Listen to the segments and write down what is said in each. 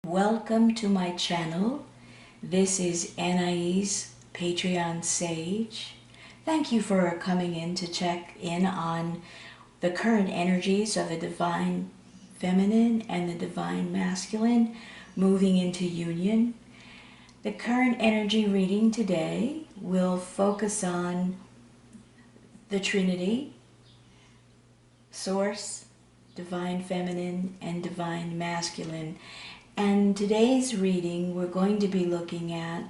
Welcome to my channel. This is Anaiis, Patreon Sage. Thank you for coming in to check in on the current energies of the Divine Feminine and the Divine Masculine moving into union. The current energy reading today will focus on the Trinity, Source, Divine Feminine, and Divine Masculine. And today's reading, we're going to be looking at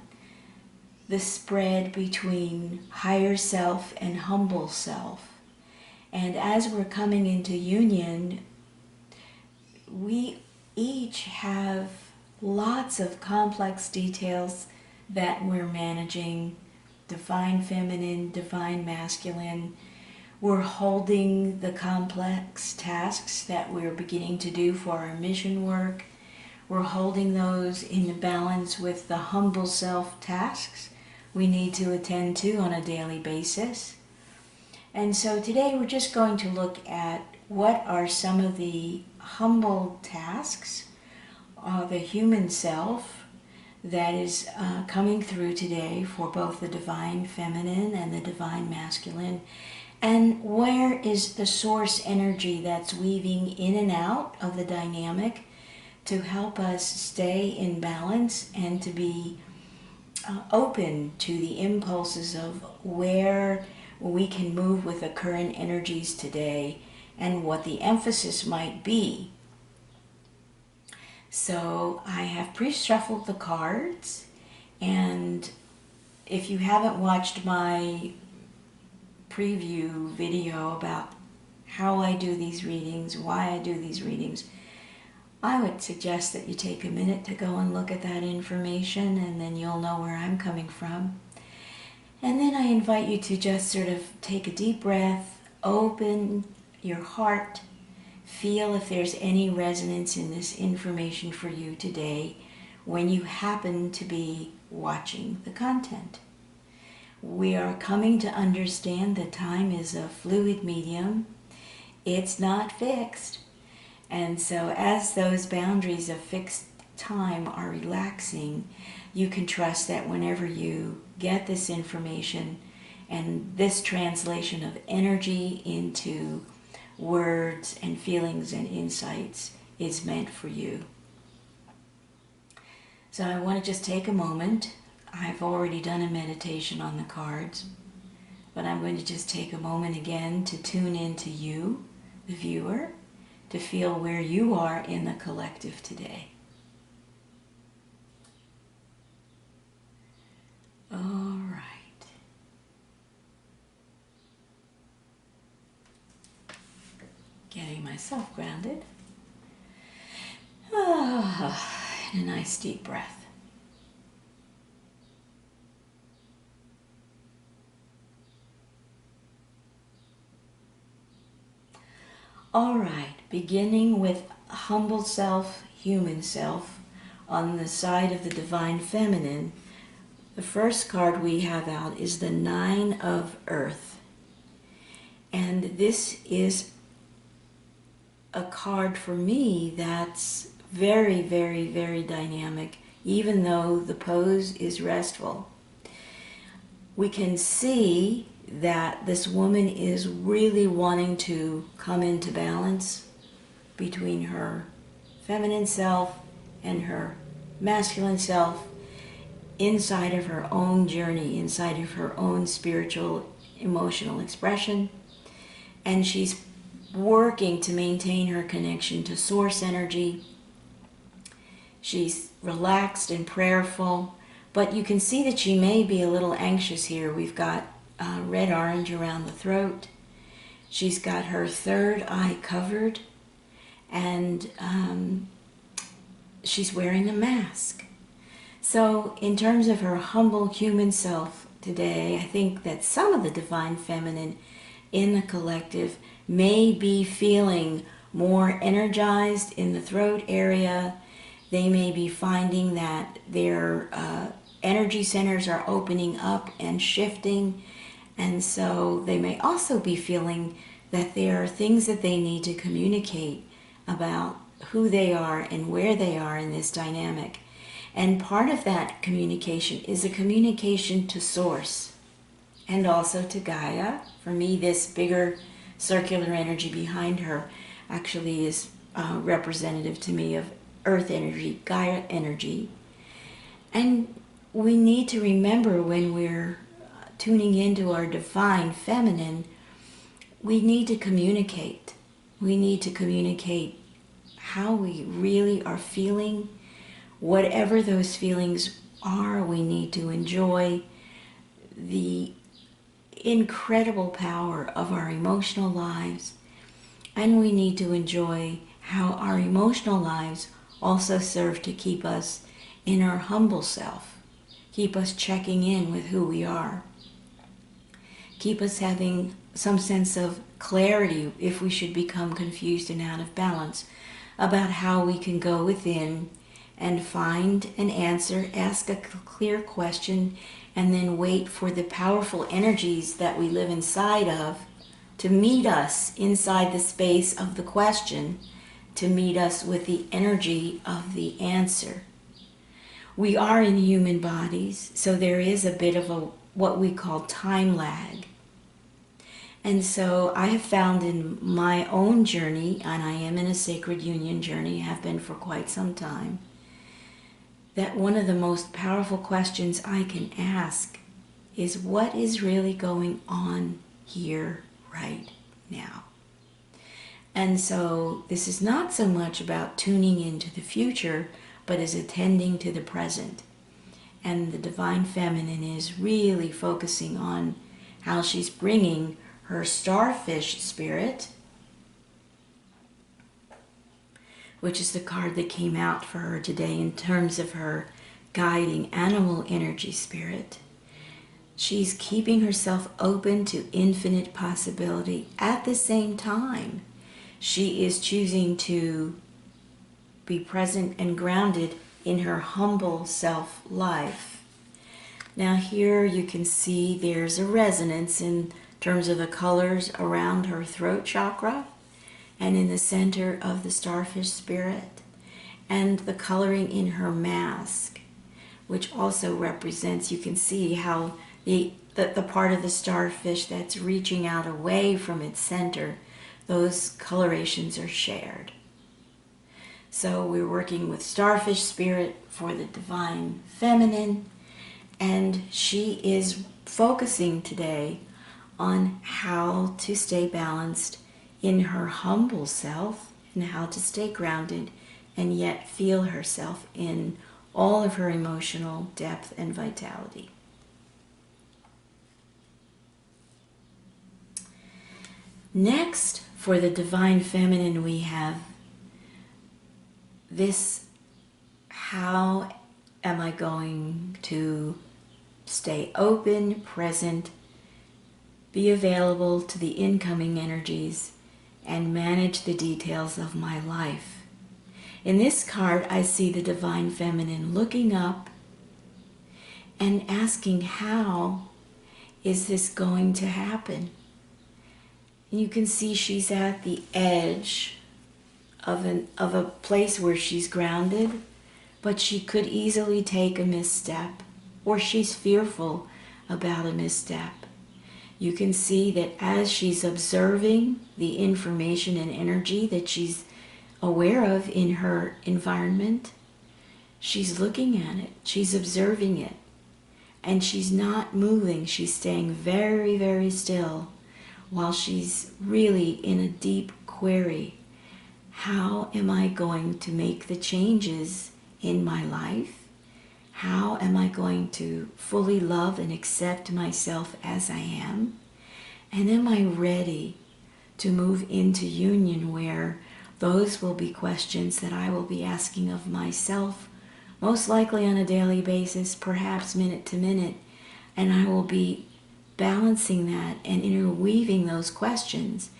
the spread between higher self and humble self. And as we're coming into union, we each have lots of complex details that we're managing. Divine Feminine, Divine Masculine. We're holding the complex tasks that we're beginning to do for our mission work. We're holding those in balance with the humble self tasks we need to attend to on a daily basis. And so today we're just going to look at what are some of the humble tasks, the human self that is coming through today for both the Divine Feminine and the Divine Masculine. And where is the source energy that's weaving in and out of the dynamic to help us stay in balance and to be open to the impulses of where we can move with the current energies today and what the emphasis might be. So I have pre-shuffled the cards, and if you haven't watched my preview video about how I do these readings, why I do these readings, I would suggest that you take a minute to go and look at that information, and then you'll know where I'm coming from. And then I invite you to just sort of take a deep breath, open your heart, feel if there's any resonance in this information for you today when you happen to be watching the content. We are coming to understand that time is a fluid medium. It's not fixed. And so as those boundaries of fixed time are relaxing, you can trust that whenever you get this information and this translation of energy into words and feelings and insights is meant for you. So I want to just take a moment. I've already done a meditation on the cards, but I'm going to just take a moment again to tune into you, the viewer, to feel where you are in the collective today. All right. Getting myself grounded. And a nice deep breath. All right, beginning with humble self, human self, on the side of the Divine Feminine, the first card we have out is the Nine of Earth. And this is a card for me that's very, very, very dynamic, even though the pose is restful. We can see that this woman is really wanting to come into balance between her feminine self and her masculine self inside of her own journey, inside of her own spiritual, emotional expression. And she's working to maintain her connection to source energy. She's relaxed and prayerful, but you can see that she may be a little anxious here. We've got red-orange around the throat. She's got her third eye covered, and she's wearing a mask. So in terms of her humble human self today, I think that some of the divine feminine in the collective may be feeling more energized in the throat area. They may be finding that their energy centers are opening up and shifting. And so they may also be feeling that there are things that they need to communicate about who they are and where they are in this dynamic. And part of that communication is a communication to Source and also to Gaia. For me, this bigger circular energy behind her actually is representative to me of Earth energy, Gaia energy. And we need to remember when we're tuning into our divine feminine, we need to communicate. We need to communicate how we really are feeling. Whatever those feelings are, we need to enjoy the incredible power of our emotional lives, and we need to enjoy how our emotional lives also serve to keep us in our humble self, keep us checking in with who we are, keep us having some sense of clarity if we should become confused and out of balance about how we can go within and find an answer, ask a clear question, and then wait for the powerful energies that we live inside of to meet us inside the space of the question, to meet us with the energy of the answer. We are in human bodies, so there is a bit of a what we call time lag. And so I have found in my own journey, and I am in a sacred union journey, have been for quite some time, that one of the most powerful questions I can ask is, what is really going on here right now? And so this is not so much about tuning into the future, but is attending to the present. And the divine feminine is really focusing on how she's bringing her starfish spirit, which is the card that came out for her today in terms of her guiding animal energy spirit. She's keeping herself open to infinite possibility. At the same time, she is choosing to be present and grounded in her humble self-life. Now here you can see there's a resonance in terms of the colors around her throat chakra and in the center of the starfish spirit, and the coloring in her mask, which also represents, you can see how the part of the starfish that's reaching out away from its center, those colorations are shared. So we're working with starfish spirit for the divine feminine, and she is focusing today on how to stay balanced in her humble self and how to stay grounded and yet feel herself in all of her emotional depth and vitality. Next, for the divine feminine, we have this: how am I going to stay open, present, be available to the incoming energies, and manage the details of my life? In this card, I see the divine feminine looking up and asking, how is this going to happen? And you can see she's at the edge of a place where she's grounded, but she could easily take a misstep, or she's fearful about a misstep. You can see that as she's observing the information and energy that she's aware of in her environment, she's looking at it, she's observing it, and she's not moving. She's staying very, very still while she's really in a deep query. How am I going to make the changes in my life? How am I going to fully love and accept myself as I am? And am I ready to move into union, where those will be questions that I will be asking of myself, most likely on a daily basis, perhaps minute to minute, and I will be balancing that and interweaving those questions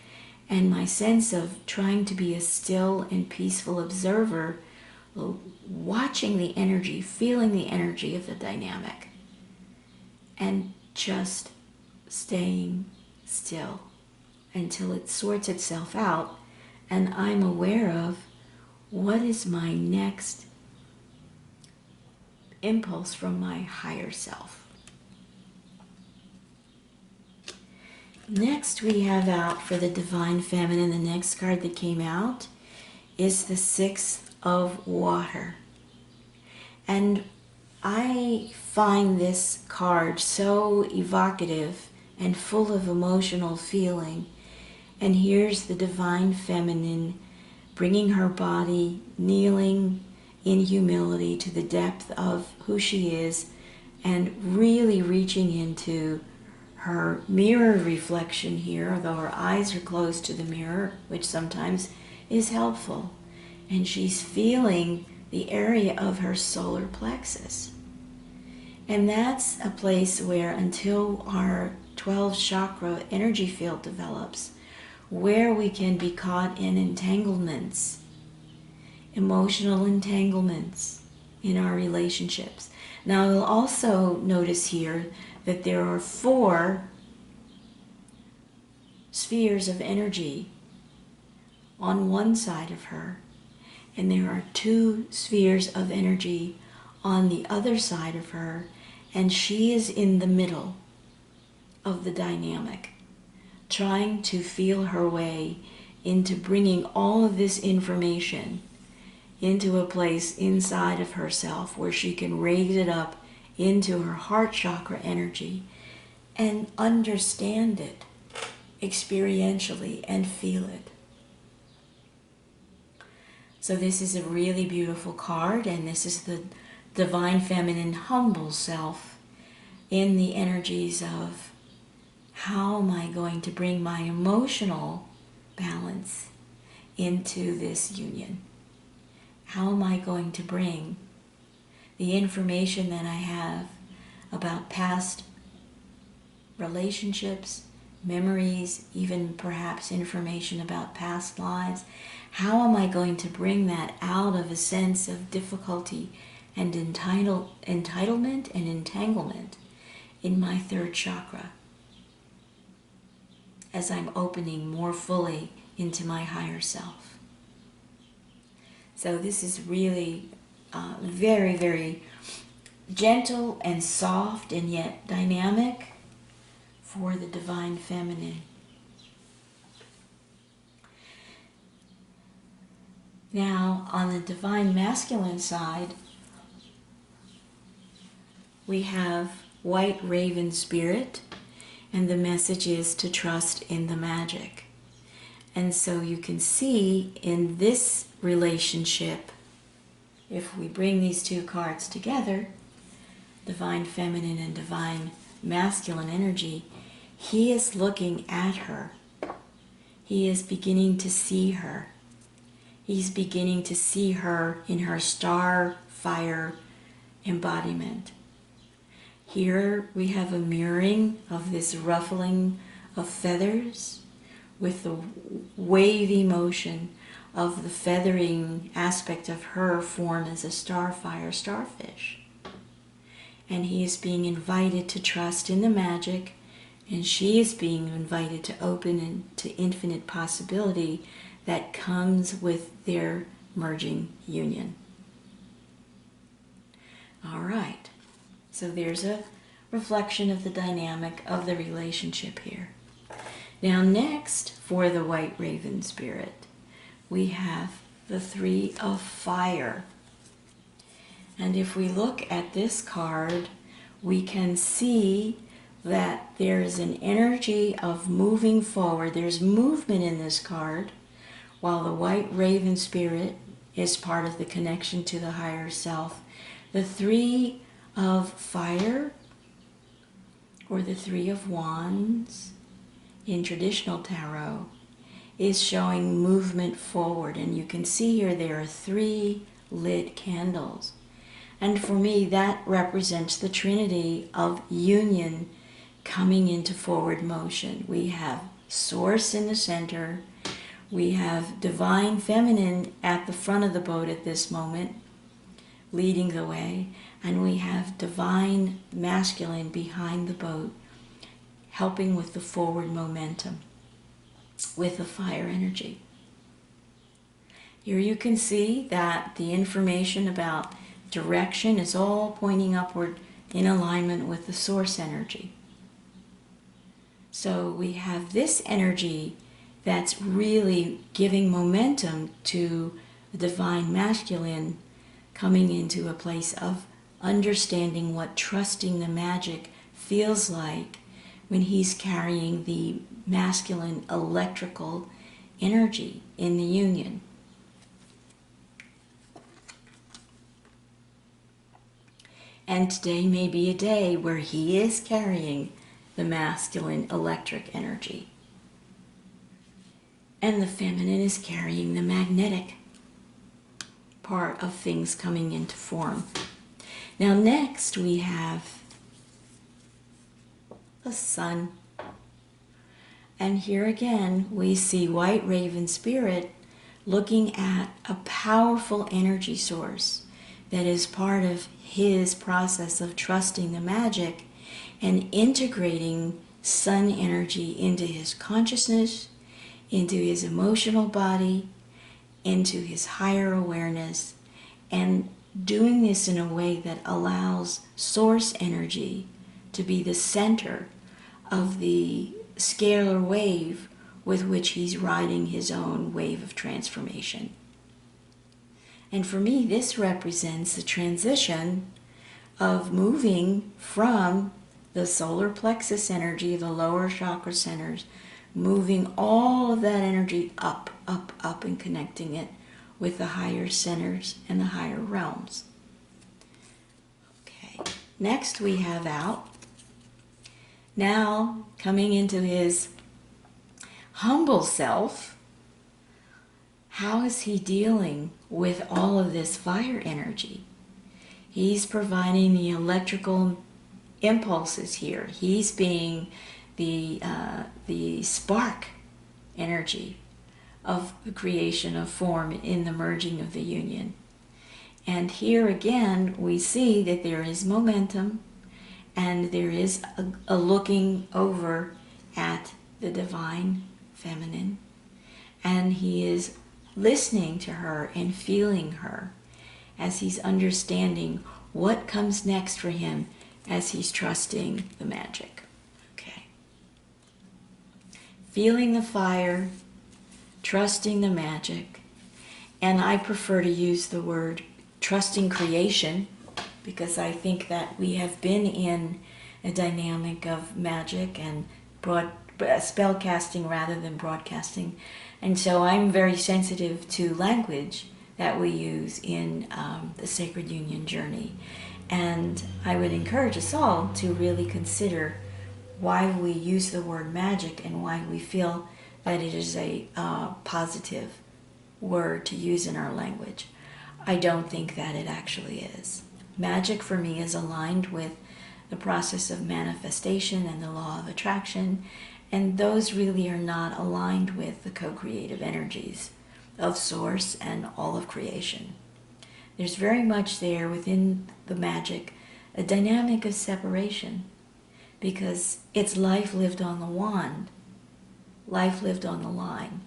and my sense of trying to be a still and peaceful observer, watching the energy, feeling the energy of the dynamic, and just staying still until it sorts itself out and I'm aware of what is my next impulse from my higher self. Next we have out for the Divine Feminine, the next card that came out is the Six of Water. And I find this card so evocative and full of emotional feeling. And here's the Divine Feminine bringing her body, kneeling in humility to the depth of who she is, and really reaching into her mirror reflection here, although her eyes are closed to the mirror, which sometimes is helpful. And she's feeling the area of her solar plexus. And that's a place where, until our 12th chakra energy field develops, where we can be caught in entanglements, emotional entanglements in our relationships. Now, you'll also notice here that there are 4 spheres of energy on one side of her, and there are 2 spheres of energy on the other side of her, and she is in the middle of the dynamic, trying to feel her way into bringing all of this information into a place inside of herself where she can raise it up into her heart chakra energy and understand it experientially and feel it. So this is a really beautiful card, and this is the Divine Feminine humble self in the energies of how am I going to bring my emotional balance into this union? How am I going to bring the information that I have about past relationships, memories, even perhaps information about past lives? How am I going to bring that out of a sense of difficulty and entitlement and entanglement in my 3rd chakra, as I'm opening more fully into my higher self? So this is really very, very gentle and soft and yet dynamic for the Divine Feminine. Now, on the Divine Masculine side, we have White Raven Spirit, and the message is to trust in the magic. And so you can see in this relationship, if we bring these 2 cards together, Divine Feminine and Divine Masculine energy, he is looking at her. He is beginning to see her. He's beginning to see her in her star fire embodiment. Here we have a mirroring of this ruffling of feathers with the wavy motion of the feathering aspect of her form as a starfire starfish. And he is being invited to trust in the magic, and she is being invited to open into infinite possibility that comes with their merging union. All right, so there's a reflection of the dynamic of the relationship here. Now next, for the White Raven Spirit, we have the 3 of Fire. And if we look at this card, we can see that there's an energy of moving forward. There's movement in this card, while the White Raven Spirit is part of the connection to the higher self. The 3 of Fire, or the 3 of Wands in traditional tarot, is showing movement forward. And you can see here there are 3 lit candles. And for me, that represents the Trinity of union coming into forward motion. We have Source in the center. We have Divine Feminine at the front of the boat at this moment, leading the way. And we have Divine Masculine behind the boat, helping with the forward momentum, with the fire energy. Here you can see that the information about direction is all pointing upward in alignment with the source energy. So we have this energy that's really giving momentum to the Divine Masculine, coming into a place of understanding what trusting the magic feels like when he's carrying the masculine electrical energy in the union. And today may be a day where he is carrying the masculine electric energy. And the feminine is carrying the magnetic part of things coming into form. Now next we have the sun. And here again we see White Raven Spirit looking at a powerful energy source that is part of his process of trusting the magic and integrating sun energy into his consciousness, into his emotional body, into his higher awareness, and doing this in a way that allows source energy to be the center of the scalar wave with which he's riding his own wave of transformation. And for me, this represents the transition of moving from the solar plexus energy, the lower chakra centers, moving all of that energy up, up, up, and connecting it with the higher centers and the higher realms. Okay, next we have out. Now coming into his humble self, how is he dealing with all of this fire energy? He's providing the electrical impulses here. He's being the spark energy of the creation of form in the merging of the union. And here again we see that there is momentum, and there is a looking over at the Divine Feminine, and he is listening to her and feeling her as he's understanding what comes next for him as he's trusting the magic. Okay. Feeling the fire, trusting the magic, and I prefer to use the word trusting creation, because I think that we have been in a dynamic of magic and spell casting rather than broadcasting. And so I'm very sensitive to language that we use in the Sacred Union journey. And I would encourage us all to really consider why we use the word magic and why we feel that it is a positive word to use in our language. I don't think that it actually is. Magic for me is aligned with the process of manifestation and the law of attraction, and those really are not aligned with the co-creative energies of Source and all of creation. There's very much there within the magic a dynamic of separation, because it's life lived on the wand, life lived on the line,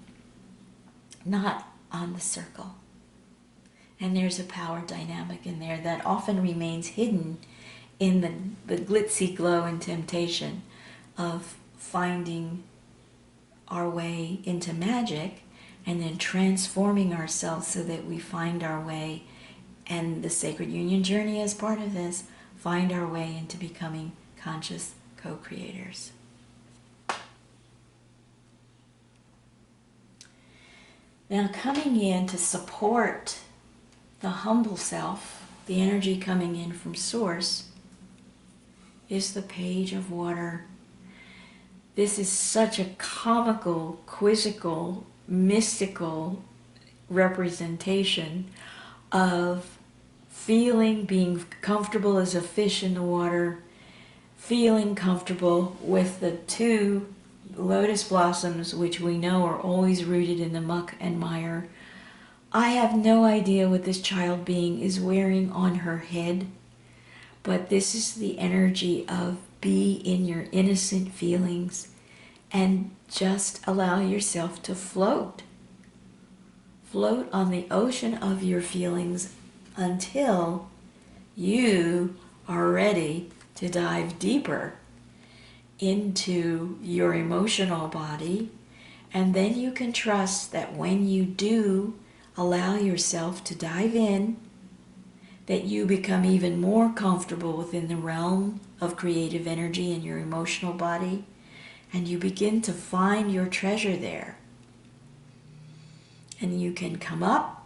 not on the circle. And there's a power dynamic in there that often remains hidden in the glitzy glow and temptation of finding our way into magic and then transforming ourselves so that we find our way, and the Sacred Union journey as part of this, find our way into becoming conscious co-creators. Now coming in to support the humble self, the energy coming in from Source, is the Page of Water. This is such a comical, quizzical mystical representation of being comfortable as a fish in the water, feeling comfortable with the two lotus blossoms, which we know are always rooted in the muck and mire. I have no idea what this child being is wearing on her head, but this is the energy of be in your innocent feelings and just allow yourself to float. Float on the ocean of your feelings until you are ready to dive deeper into your emotional body. And then you can trust that when you do allow yourself to dive in, that you become even more comfortable within the realm of creative energy in your emotional body, and you begin to find your treasure there. And you can come up,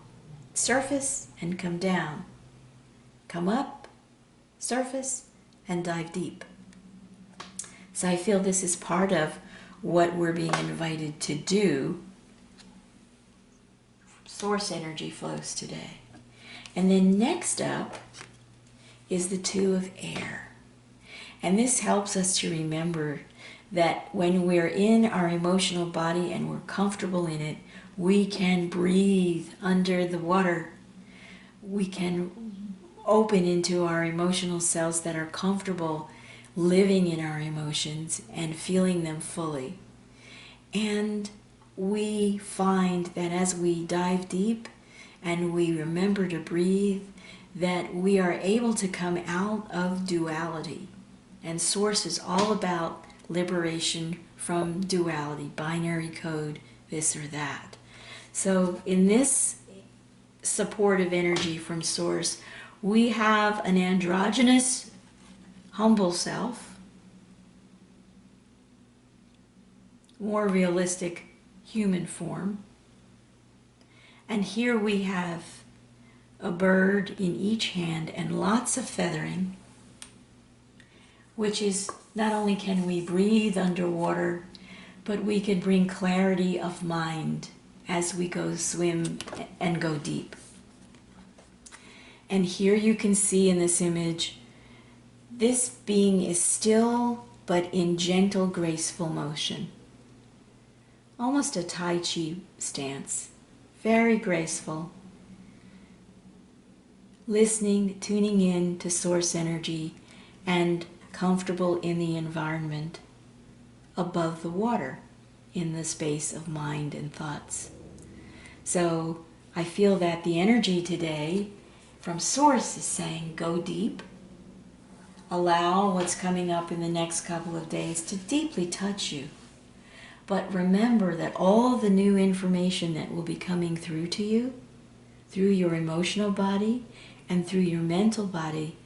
surface, and come down. Come up, surface, and dive deep. So I feel this is part of what we're being invited to do. Source energy flows today. And then next up is the two of air. And this helps us to remember that when we're in our emotional body and we're comfortable in it, we can breathe under the water. We can open into our emotional cells that are comfortable living in our emotions and feeling them fully. And we find that as we dive deep and we remember to breathe, that we are able to come out of duality. And Source is all about liberation from duality, binary code, this or that. So in this supportive energy from Source, we have an androgynous, humble self, more realistic human form. And here we have a bird in each hand and lots of feathering, which is not only can we breathe underwater, but we can bring clarity of mind as we go swim and go deep. And here you can see in this image, this being is still but in gentle, graceful motion. Almost a Tai Chi stance. Very graceful. Listening, tuning in to Source energy and comfortable in the environment above the water in the space of mind and thoughts. So I feel that the energy today from Source is saying go deep. Allow what's coming up in the next couple of days to deeply touch you. But remember that all the new information that will be coming through to you, through your emotional body and through your mental body,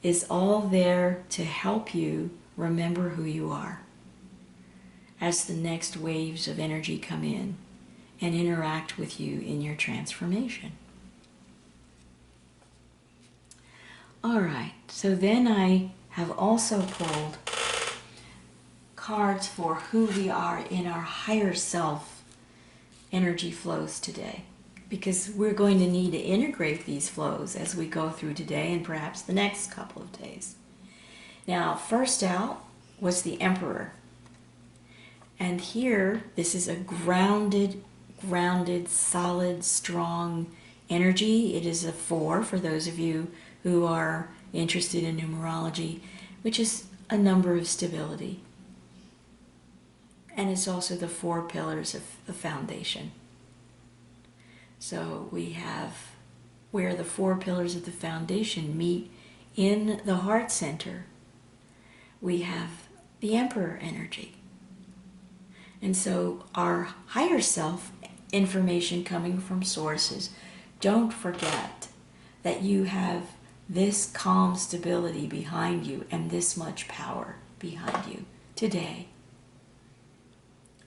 is all there to help you remember who you are as the next waves of energy come in and interact with you in your transformation. All right, so then I have also pulled cards for who we are in our higher self energy flows today, because we're going to need to integrate these flows as we go through today and perhaps the next couple of days. Now, first out was the Emperor. And here, this is a grounded, solid, strong energy. It is a 4 for those of you who are interested in numerology, which is a number of stability. And it's also the 4 pillars of the foundation. So we have where the 4 pillars of the foundation meet in the heart center. We have the Emperor energy. And so our higher self information coming from sources, don't forget that you have this calm stability behind you and this much power behind you today,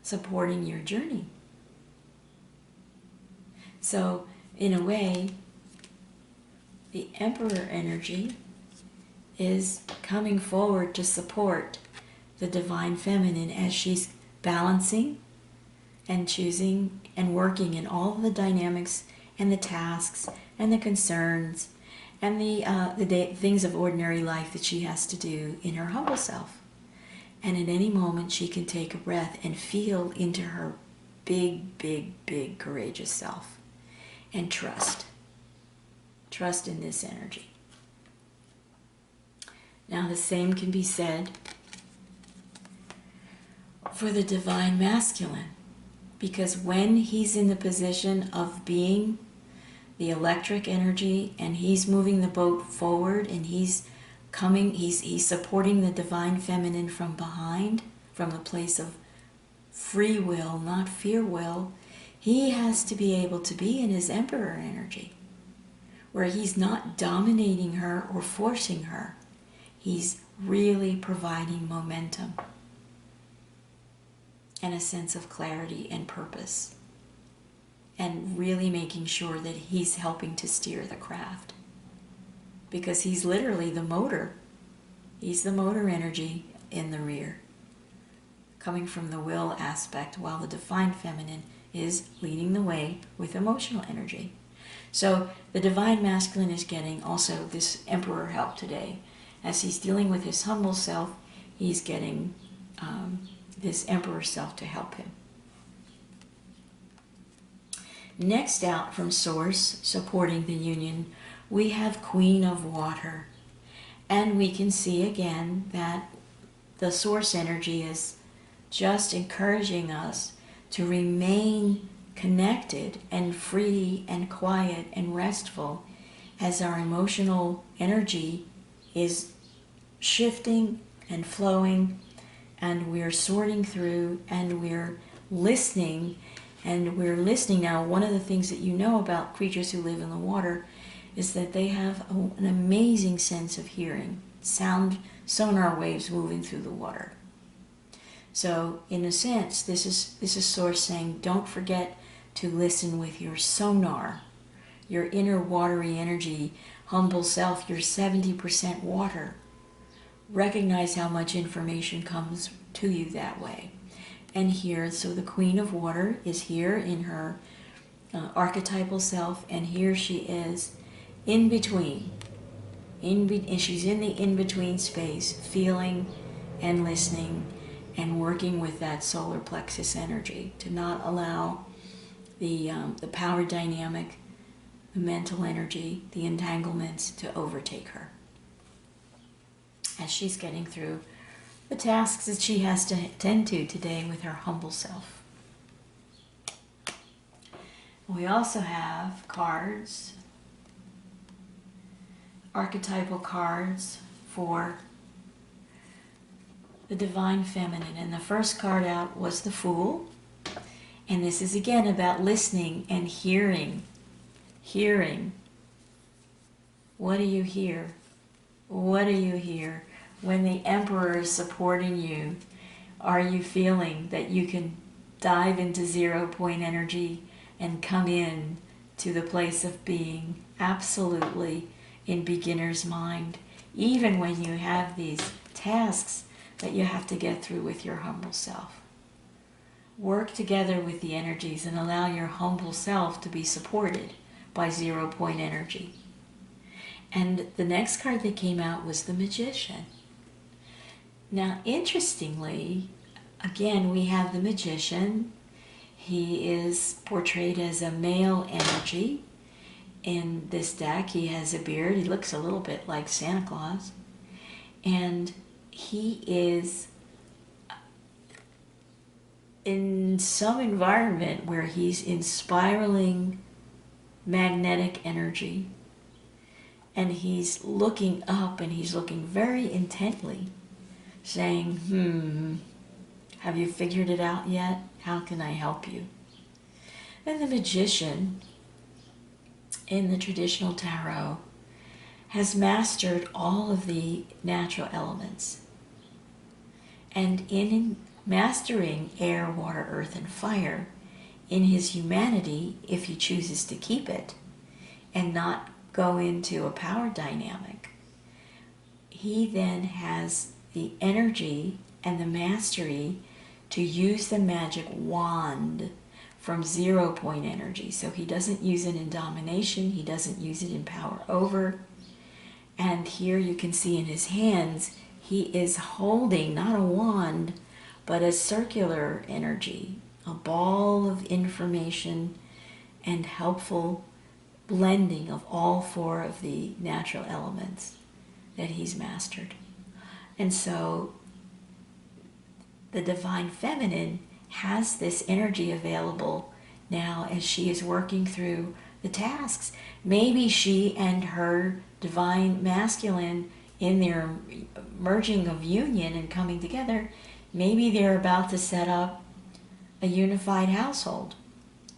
supporting your journey. So in a way, the Emperor energy is coming forward to support the Divine Feminine as she's balancing, and choosing and working in all the dynamics and the tasks and the concerns and the things of ordinary life that she has to do in her humble self. And at any moment she can take a breath and feel into her big, big, big courageous self and trust. Trust in this energy. Now the same can be said for the divine masculine, because when he's in the position of being the electric energy and he's moving the boat forward and he's supporting the divine feminine from behind, from the place of free will, not fear will, he has to be able to be in his emperor energy, where he's not dominating her or forcing her. He's really providing momentum and a sense of clarity and purpose, and really making sure that he's helping to steer the craft, because he's literally the motor. He's the motor energy in the rear, coming from the will aspect, while the divine feminine is leading the way with emotional energy. So the divine masculine is getting also this emperor help today. As he's dealing with his humble self, he's getting this emperor self to help him. Next out from Source, supporting the union, we have Queen of Water. And we can see again that the Source energy is just encouraging us to remain connected and free and quiet and restful as our emotional energy is shifting and flowing, and we're sorting through and we're listening. And we're listening now. One of the things that you know about creatures who live in the water is that they have an amazing sense of hearing, sound, sonar waves moving through the water. So in a sense, this is Source saying, don't forget to listen with your sonar, your inner watery energy, humble self. You're 70% water. Recognize how much information comes to you that way. And here, so the Queen of Water is here in her archetypal self, and here she is in between. And she's in the in-between space, feeling and listening and working with that solar plexus energy to not allow the power dynamic, the mental energy, the entanglements to overtake her as she's getting through the tasks that she has to tend to today with her humble self. We also have cards, archetypal cards for the divine feminine. And the first card out was the Fool. And this is again about listening and hearing. Hearing. What do you hear? What do you hear? When the Emperor is supporting you, are you feeling that you can dive into 0 point energy and come in to the place of being absolutely in beginner's mind, even when you have these tasks that you have to get through with your humble self? Work together with the energies and allow your humble self to be supported by 0 point energy. And the next card that came out was the Magician. Now, interestingly, again, we have the Magician. He is portrayed as a male energy. In this deck, he has a beard. He looks a little bit like Santa Claus. And he is in some environment where he's in spiraling magnetic energy. And he's looking up and he's looking very intently, saying, have you figured it out yet? How can I help you? And the Magician, in the traditional tarot, has mastered all of the natural elements. And in mastering air, water, earth, and fire, in his humanity, if he chooses to keep it and not go into a power dynamic, he then has the energy and the mastery to use the magic wand from 0 point energy. So he doesn't use it in domination, he doesn't use it in power over. And here you can see in his hands, he is holding not a wand, but a circular energy, a ball of information and helpful blending of all 4 of the natural elements that he's mastered. And so the Divine Feminine has this energy available now as she is working through the tasks. Maybe she and her Divine Masculine, in their merging of union and coming together, maybe they're about to set up a unified household.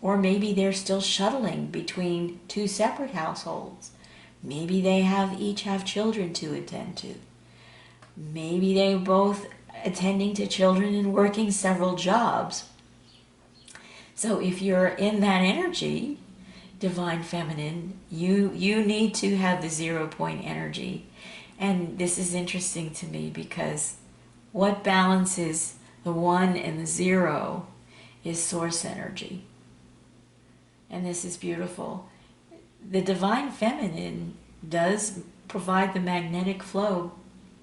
Or maybe they're still shuttling between 2 separate households. Maybe they each have children to attend to. Maybe they're both attending to children and working several jobs. So if you're in that energy, Divine Feminine, you need to have the 0 point energy. And this is interesting to me because what balances the 1 and the 0 is source energy. And this is beautiful. The Divine Feminine does provide the magnetic flow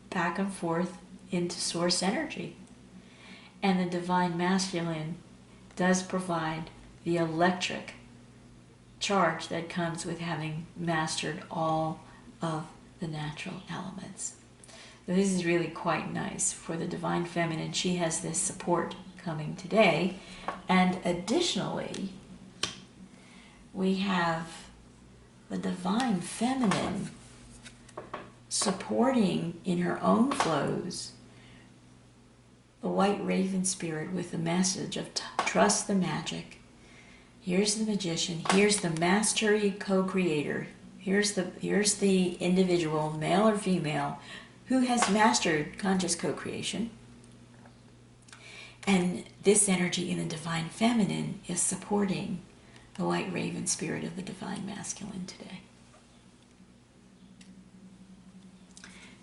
back and forth into source energy. And the Divine Masculine does provide the electric charge that comes with having mastered all of the natural elements. So this is really quite nice for the Divine Feminine. She has this support coming today. And additionally, we have the Divine Feminine supporting in her own flows the White Raven Spirit with the message of trust the magic. Here's the magician. Here's the mastery co-creator. Here's the individual, male or female, who has mastered conscious co-creation. And this energy in the Divine Feminine is supporting the White Raven Spirit of the Divine Masculine today.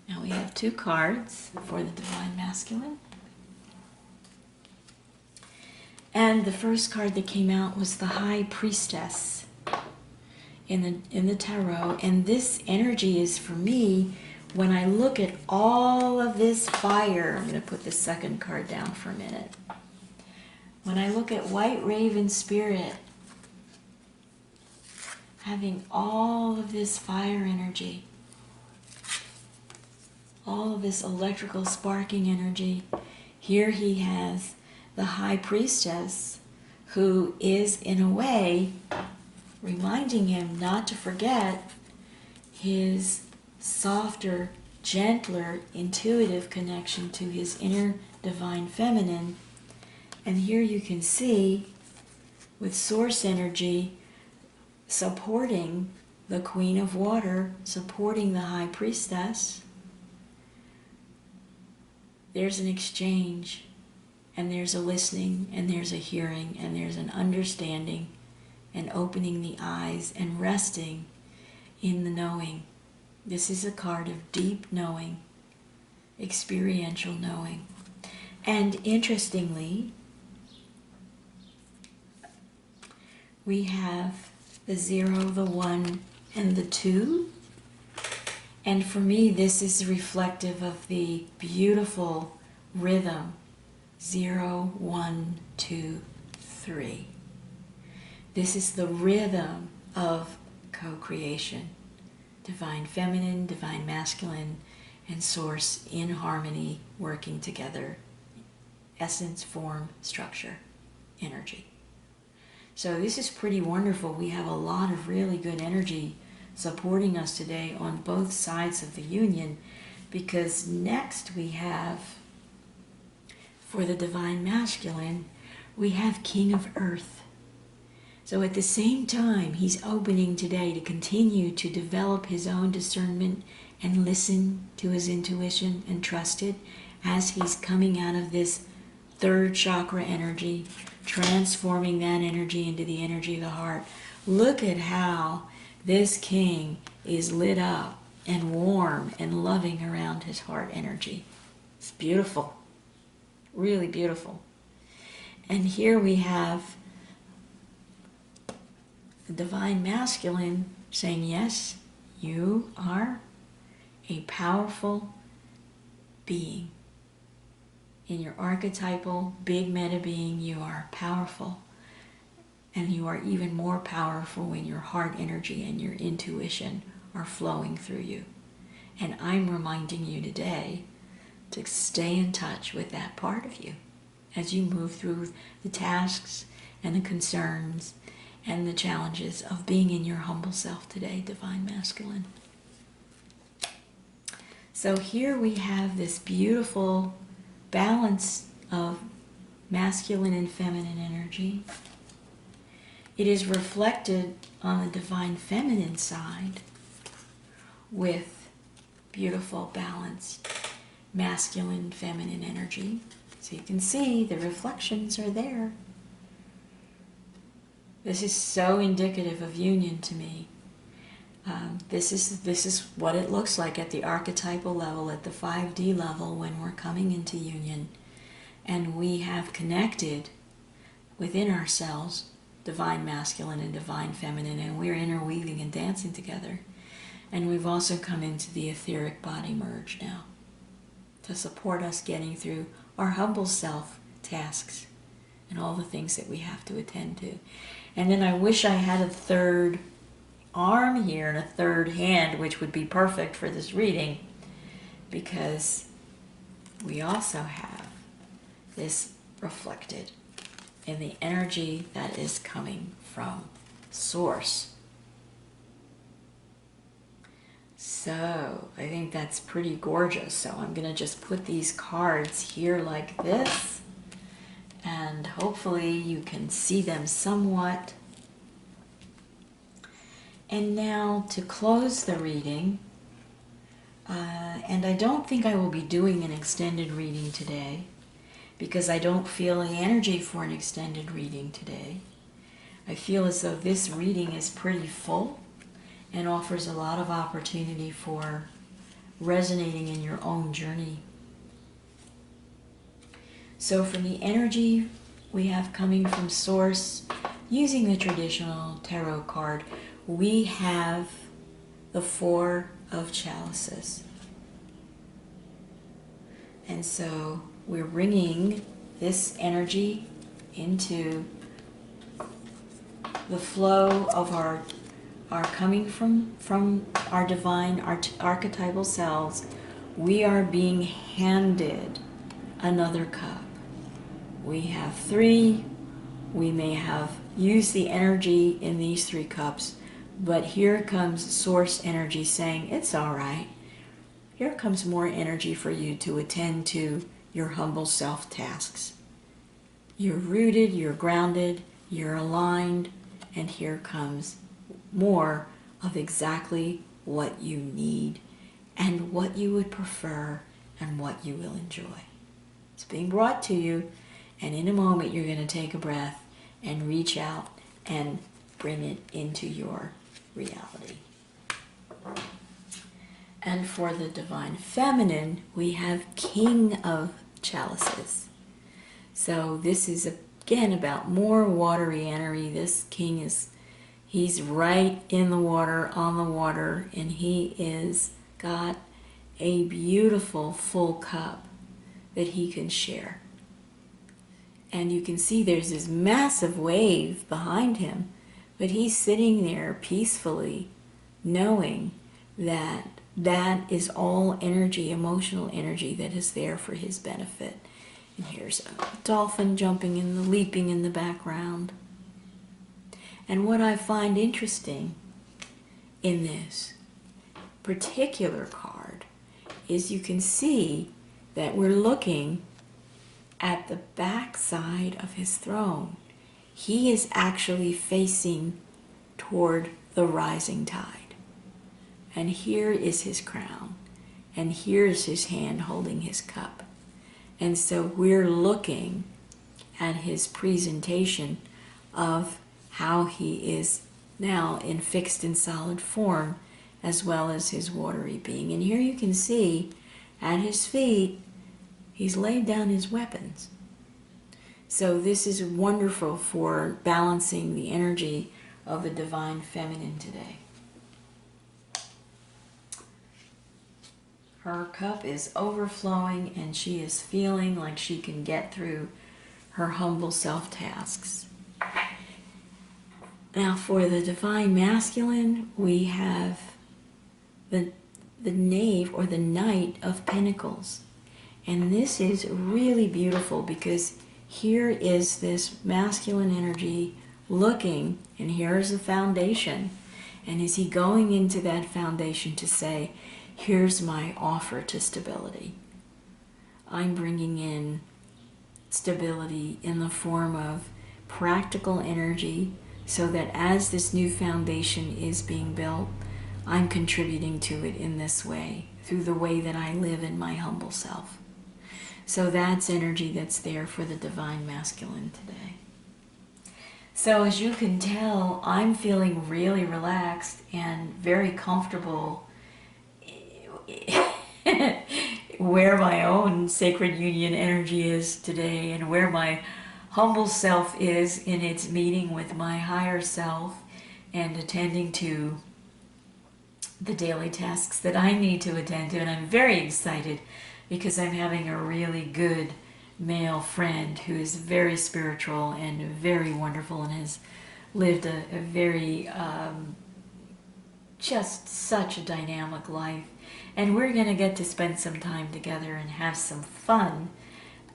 Now we have 2 cards for the Divine Masculine. And the first card that came out was the High Priestess in the tarot. And this energy is for me, when I look at all of this fire, I'm going to put the second card down for a minute. When I look at White Raven Spirit having all of this fire energy, all of this electrical sparking energy, here he has the High Priestess, who is in a way reminding him not to forget his softer, gentler, intuitive connection to his inner Divine Feminine. And here you can see with source energy supporting the Queen of Water, supporting the High Priestess, there's an exchange. And there's a listening, and there's a hearing, and there's an understanding, and opening the eyes, and resting in the knowing. This is a card of deep knowing, experiential knowing. And interestingly, we have the 0, the 1, and the 2. And for me, this is reflective of the beautiful rhythm 0, 1, 2, 3. This is the rhythm of co-creation. Divine Feminine, Divine Masculine, and Source in harmony, working together. Essence, form, structure, energy. So this is pretty wonderful. We have a lot of really good energy supporting us today on both sides of the union, because next we have, for the Divine Masculine, we have King of Earth. So at the same time, he's opening today to continue to develop his own discernment and listen to his intuition and trust it as he's coming out of this 3rd chakra energy, transforming that energy into the energy of the heart. Look at how this king is lit up and warm and loving around his heart energy. It's beautiful. Really beautiful. And here we have the divine masculine saying, yes, you are a powerful being. In your archetypal big meta being, you are powerful. And you are even more powerful when your heart energy and your intuition are flowing through you. And I'm reminding you today to stay in touch with that part of you as you move through the tasks and the concerns and the challenges of being in your humble self today, divine masculine. So here we have this beautiful balance of masculine and feminine energy. It is reflected on the divine feminine side with beautiful, balanced, masculine, feminine energy. So you can see the reflections are there. This is so indicative of union to me. This is what it looks like at the archetypal level, at the 5D level, when we're coming into union. And we have connected within ourselves divine masculine and divine feminine, and we're interweaving and dancing together. And we've also come into the etheric body merge now to support us getting through our humble self tasks and all the things that we have to attend to. And then I wish I had a third arm here and a third hand, which would be perfect for this reading, because we also have this reflected in the energy that is coming from Source. So I think that's pretty gorgeous. So I'm going to just put these cards here like this, and hopefully you can see them somewhat. And now to close the reading, and I don't think I will be doing an extended reading today, because I don't feel any energy for an extended reading today. I feel as though this reading is pretty full and offers a lot of opportunity for resonating in your own journey. So from the energy we have coming from Source, using the traditional tarot card, we have the Four of Chalices. And so we're bringing this energy into the flow of our coming from our divine archetypal selves. We are being handed another cup. We have three. We may have used the energy in these 3 cups, but here comes Source energy saying, it's all right. Here comes more energy for you to attend to your humble self tasks. You're rooted, you're grounded, you're aligned, and here comes more of exactly what you need and what you would prefer and what you will enjoy. It's being brought to you, and in a moment you're going to take a breath and reach out and bring it into your reality. And for the divine feminine, we have King of Chalices. So this is again about more watery energy. This king he's right in the water, on the water, and he is got a beautiful full cup that he can share. And you can see there's this massive wave behind him, but he's sitting there peacefully, knowing that that is all energy, emotional energy that is there for his benefit. And here's a dolphin jumping in the leaping in the background. And what I find interesting in this particular card is you can see that we're looking at the back side of his throne. He is actually facing toward the rising tide. And here is his crown. And here is his hand holding his cup. And so we're looking at his presentation of how he is now in fixed and solid form, as well as his watery being. And here you can see at his feet, he's laid down his weapons. So this is wonderful for balancing the energy of the divine feminine today. Her cup is overflowing and she is feeling like she can get through her humble self tasks. Now for the divine masculine, we have the knave or the knight of pentacles. And this is really beautiful because here is this masculine energy looking, and here is a foundation. And is he going into that foundation to say, here's my offer to stability. I'm bringing in stability in the form of practical energy so that as this new foundation is being built, I'm contributing to it in this way, through the way that I live in my humble self. So that's energy that's there for the divine masculine today. So as you can tell, I'm feeling really relaxed and very comfortable where my own sacred union energy is today and where my humble self is in its meeting with my higher self and attending to the daily tasks that I need to attend to. And I'm very excited because I'm having a really good male friend who is very spiritual and very wonderful and has lived a very just such a dynamic life. And we're going to get to spend some time together and have some fun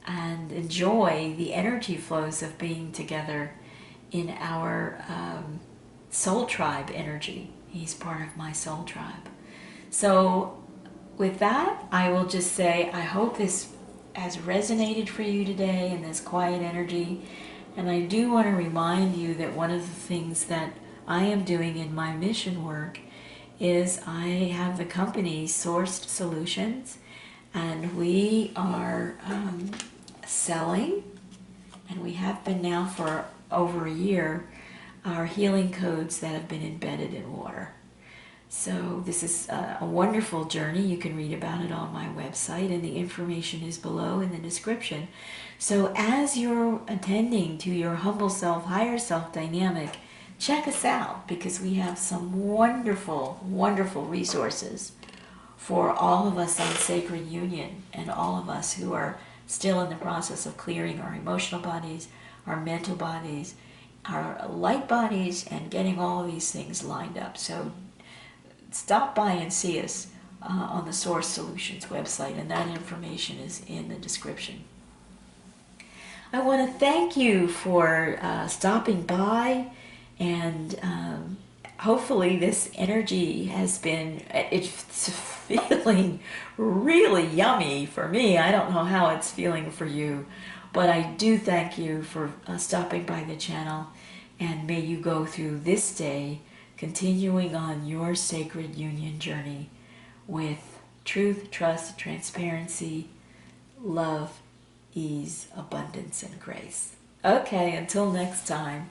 and enjoy the energy flows of being together in our soul tribe energy. He's part of my soul tribe. So with that, I will just say I hope this has resonated for you today in this quiet energy. And I do want to remind you that one of the things that I am doing in my mission work is I have the company Sourced Solutions, and we are selling, and we have been now for over a year, our healing codes that have been embedded in water. So this is a wonderful journey. You can read about it on my website, and the information is below in the description. So as you're attending to your humble self, higher self dynamic, check us out because we have some wonderful, wonderful resources for all of us on Sacred Union and all of us who are still in the process of clearing our emotional bodies, our mental bodies, our light bodies, and getting all of these things lined up. So stop by and see us on the Source Solutions website, and that information is in the description. I want to thank you for stopping by, and hopefully this energy has been, it's feeling really yummy for me. I don't know how it's feeling for you, but I do thank you for stopping by the channel, and may you go through this day continuing on your sacred union journey with truth, trust, transparency, love, ease, abundance, and grace. Okay, until next time.